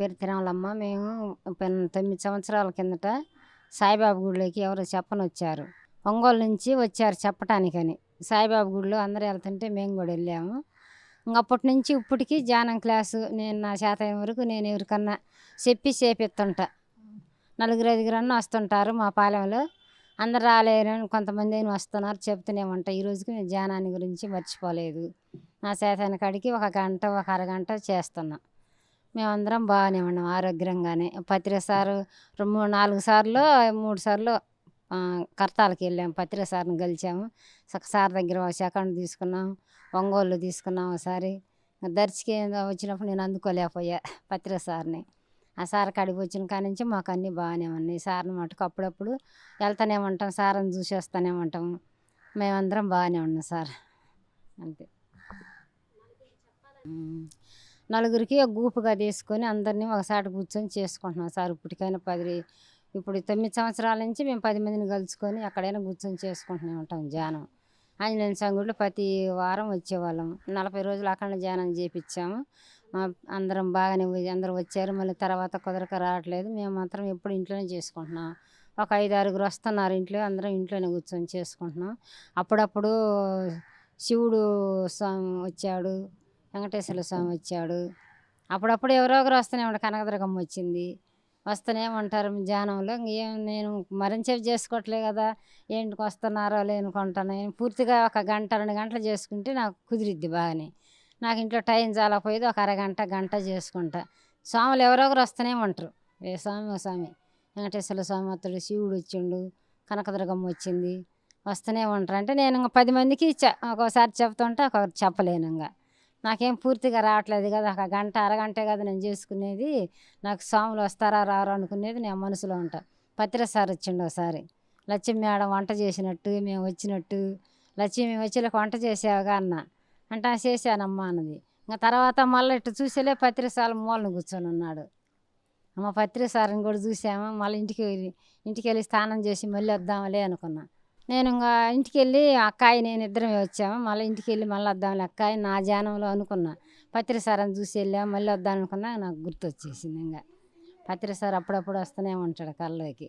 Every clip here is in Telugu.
పేరు తిరుమలమ్మ. మేము 9 సంవత్సరాల కిందట సాయిబాబా గుడిలోకి ఎవరో చెప్పనొచ్చారు. ఒంగోలు నుంచి వచ్చారు చెప్పటానికని. సాయిబాబా గుడిలో అందరూ వెళ్తుంటే మేము కూడా వెళ్ళాము. అప్పటి నుంచి ఇప్పటికి ధ్యానం క్లాసు నేను నా చేతనైన వరకు నేను ఎవరికన్నా చెప్పి చేపిస్తుంటా. నలుగురు ఐదుగురన్నా వస్తుంటారు మా పాలెంలో. అందరు రాలేరని కొంతమంది అయినా వస్తున్నారు, చెప్తూనే ఉంటా. ఈ రోజుకి నేను ధ్యానాన్ని గురించి మర్చిపోలేదు. నా చేతనైన కాడికి ఒక గంట ఒక అరగంట చేస్తున్నా. మేమందరం బాగానే ఉన్నాం ఆరోగ్యంగానే. పత్రి సారు 4 సార్లో 3 సార్లు కర్తాలకి వెళ్ళాము. పత్రి సార్ని కలిసాము. సార్ దగ్గర ఒక సెకండ్ తీసుకున్నాం. ఒంగోలు తీసుకున్నాం ఒకసారి. దర్శికి వచ్చినప్పుడు నేను అందుకోలేకపోయా పత్రి సార్ని. ఆ సార్ కాడికి వచ్చిన కాడి నుంచి మాకు అన్నీ బాగానే ఉన్నాయి. సార్ని మటుకు అప్పుడప్పుడు వెళ్తూనే ఉంటాం, సార్ని చూసి వస్తూనే ఉంటాము. మేమందరం బాగానే ఉన్నాం సార్. అంతే. నలుగురికి ఒక గ్రూపుగా తీసుకొని అందరినీ ఒకసారి కూర్చొని చేసుకుంటున్నాం సార్. ఇప్పుడు 9 సంవత్సరాల నుంచి మేము 10 మందిని కలుసుకొని ఎక్కడైనా కూర్చొని చేసుకుంటూనే ఉంటాం ధ్యానం. ఆంజనేయ స్వామి గుడిలో ప్రతి వారం వచ్చేవాళ్ళం. 40 రోజులు అఖండ ధ్యానం చేపించాము. అందరం బాగానే అందరూ వచ్చారు. మళ్ళీ తర్వాత కుదరక రావట్లేదు. మేము మాత్రం ఎప్పుడు ఇంట్లోనే చేసుకుంటున్నాం. ఒక 5-6 వస్తున్నారు ఇంట్లో. అందరం ఇంట్లోనే కూర్చొని చేసుకుంటున్నాం. అప్పుడప్పుడు శివుడు స్వామి వచ్చాడు, వెంకటేశ్వర స్వామి వచ్చాడు. అప్పుడప్పుడు ఎవరో ఒకరు వస్తూనే ఉంటారు. కనకదుర్గమ్మ వచ్చింది, వస్తూనే ఉంటారు ధ్యానంలో. ఇంకేం నేను మరించేపు చేసుకోవట్లే కదా, ఏంటికి వస్తున్నారో లేనుకుంటాను. నేను పూర్తిగా ఒక గంట 2 గంటలు చేసుకుంటే నాకు కుదిరిద్ది బాగానే. నాకు ఇంట్లో టైం చాలకపోయేది ఒక అరగంట గంట చేసుకుంటా. స్వాములు ఎవరో ఒకరు వస్తూనే ఉంటారు. ఏ స్వామి ఓ స్వామి, వెంకటేశ్వర స్వామి వస్తాడు, శివుడు వచ్చిండు, కనకదుర్గమ్మ వచ్చింది, వస్తూనే ఉంటారు. అంటే నేను 10 మందికి ఒక్కోసారి చెప్తుంటే ఒకరు చెప్పలేను. నాకేం పూర్తిగా రావట్లేదు కదా, ఒక గంట అరగంటే కదా నేను చేసుకునేది. నాకు స్వాములు వస్తారా రారా అనుకునేది నేను మనసులో ఉంటా. పత్రి సార్ వచ్చిండు ఒకసారి. లక్ష్మి మేడం వంట చేసినట్టు మేము వచ్చినట్టు, లక్ష్మి మేము వచ్చేలాక వంట చేసావుగా అన్న అంటే చేశానమ్మా అన్నది. తర్వాత మళ్ళీ ఇటు చూసేలే పత్రి సార్ మూలను కూర్చొని ఉన్నాడు. అమ్మ పత్రి సార్ని కూడా చూసాము. మళ్ళీ ఇంటికి వెళ్ళి స్నానం చేసి మళ్ళీ వద్దాంలే అనుకున్నా. నేను ఇంటికి వెళ్ళి అక్కాయి నేను ఇద్దరమే వచ్చాము. మళ్ళీ ఇంటికి వెళ్ళి మళ్ళీ వద్దాంలే అక్కాయి నా ధ్యానంలో అనుకున్నా. పత్రి సార్ని చూసి వెళ్ళాము, మళ్ళీ వద్దాం అనుకున్నా. నాకు గుర్తొచ్చేసింది. పత్రి సార్ అప్పుడప్పుడు వస్తూనే ఉంటాడు కల్లోకి.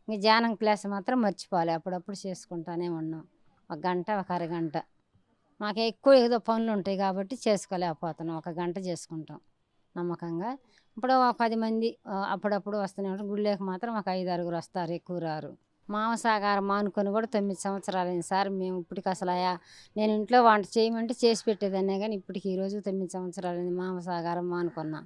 ధ్యానం క్లాస్ మాత్రం మర్చిపోవాలి, అప్పుడప్పుడు చేసుకుంటానే ఉన్నాం. ఒక గంట ఒక అరగంట. మాకు ఎక్కువ ఏదో పనులు ఉంటాయి కాబట్టి చేసుకోలేకపోతున్నాం. ఒక గంట చేసుకుంటాం నమ్మకంగా. ఇప్పుడు 10 మంది అప్పుడప్పుడు వస్తూనే ఉంటాం. గుళ్ళోకి మాత్రం ఒక 5-6 వస్తారు, ఎక్కువ రారు. మాంసాహారం మానుకొని కూడా 9 సంవత్సరాలైంది సార్. మేము ఇప్పటికి అసలు నేను ఇంట్లో వంట చేయమంటే చేసి పెట్టేదాన్నే, కానీ ఇప్పటికి ఈరోజు 9 సంవత్సరాలైంది మాంసాహారం మానుకున్నా.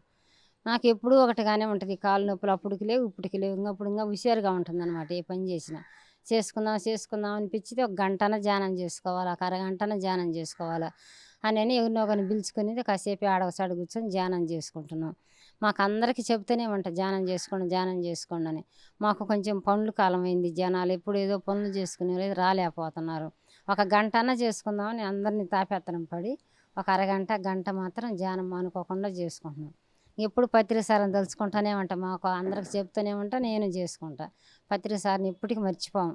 నాకు ఎప్పుడూ ఒకటిగానే ఉంటుంది. కాళ్ళు నొప్పులు అప్పటికి లేవు ఇప్పటికి లేవు. ఇప్పుడు హుషారుగా ఉంటుంది అనమాట. ఏ పని చేసినా చేసుకుందాం అనిపించింది. ఒక గంటన ధ్యానం చేసుకోవాలి, ఒక అరగంటన ధ్యానం చేసుకోవాలి అని ఎవరినో ఒకరిని పిలుచుకునేది. కాసేపు ఆడొకసారి కూర్చొని ధ్యానం చేసుకుంటున్నాం. మాకు అందరికీ చెప్తూనే ఉంటా ధ్యానం చేసుకోండి అని. మాకు కొంచెం పనులు కాలమైంది. జనాలు ఎప్పుడు ఏదో పనులు చేసుకునేది రాలేకపోతున్నారు. ఒక గంటన చేసుకుందామని అందరినీ తాపెత్తనం పడి ఒక అరగంట గంట మాత్రం ధ్యానం మానుకోకుండా చేసుకుంటున్నాం. ఎప్పుడు పత్రి సార్ని తలుచుకుంటూనే ఉంటా. మాకు అందరికి చెప్తూనే ఉంటా, నేను చేసుకుంటా. పత్రి సార్ని ఇప్పటికీ మర్చిపోం.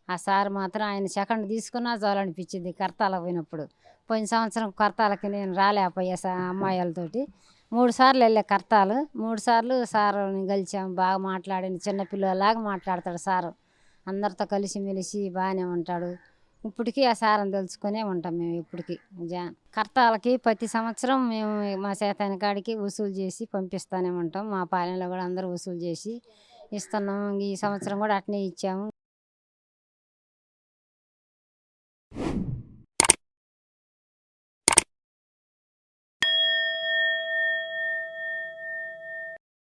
ఆ సార్ మాత్రం ఆయన సెకండ్ తీసుకున్నా చాలనిపించింది కర్తాలకు పోయినప్పుడు. పోయిన సంవత్సరం కర్తాలకి నేను రాలేకపోయా అమ్మాయిలతోటి. 3 సార్లు వెళ్ళా కర్తాలు. 3 సార్లు సార్ని కలిసాము, బాగా మాట్లాడాను. చిన్నపిల్లలాగా మాట్లాడతాడు సారు. అందరితో కలిసిమెలిసి బాగానే ఉంటాడు. ఇప్పటికీ ఆ సార్ని తెలుసుకునే ఉంటాం మేము ఇప్పటికీ. కర్తాలకి ప్రతి సంవత్సరం మేము మా చేతైన కాడికి వసూలు చేసి పంపిస్తూనే ఉంటాం. మా పాలెంలో కూడా అందరూ వసూలు చేసి ఇస్తున్నాం. ఈ సంవత్సరం కూడా అట్నే ఇచ్చాము.